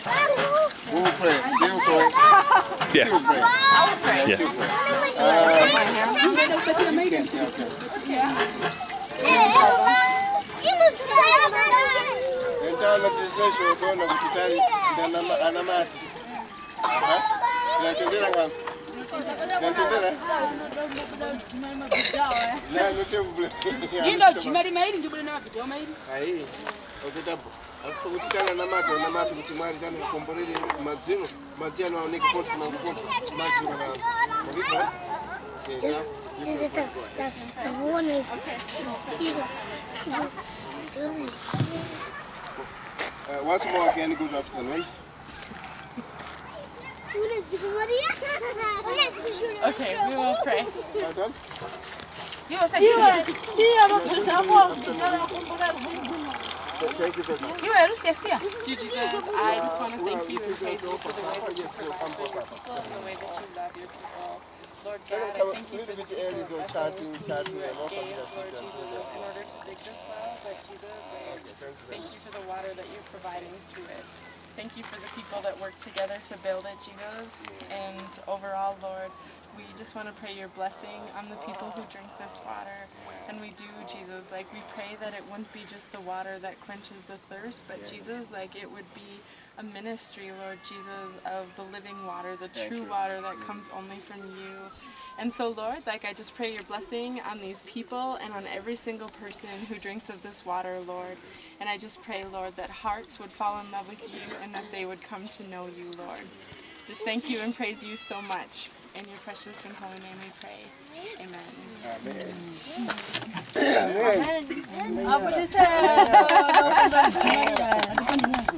We will pray. She will pray. Yeah. She will pray. I will pray. Yeah, she will pray. Entala tisesho ukona kutitali anamati. Tunatendera ngapi? Tunatendera? Na notebule. Ndio chimari maili ndio bwana wapi? Ndio maili. Ai. Okitapo. Akufa kutitala namati kutimari tana komborele madzino. Madzino aoneke poto na poto. Madzino kana. Olipa. Sena. Once more again, good afternoon. Okay, we will pray. Pardon? You will say Thank you very much. you are Jesus. Jesus, I just want to thank you and praise you for the way that you provide for your people and the way that you love your people. Lord God, I thank you for the people that chatting, gave, Lord Jesus, in order to dig this well, Lord Jesus, and thank you for the water that you're providing through it. Thank you for the people that work together to build it, Jesus, and overall, Lord, we just want to pray your blessing on the people who drink this water, and we do, Jesus, like we pray that it wouldn't be just the water that quenches the thirst, but Jesus, like it would be a ministry, Lord Jesus, of the living water, the true water that comes only from you. And so, Lord, like I just pray your blessing on these people and on every single person who drinks of this water, Lord. And I just pray, Lord, that hearts would fall in love with you and that they would come to know you, Lord. Just thank you and praise you so much. In your precious and holy name we pray. Amen. Amen. Amen.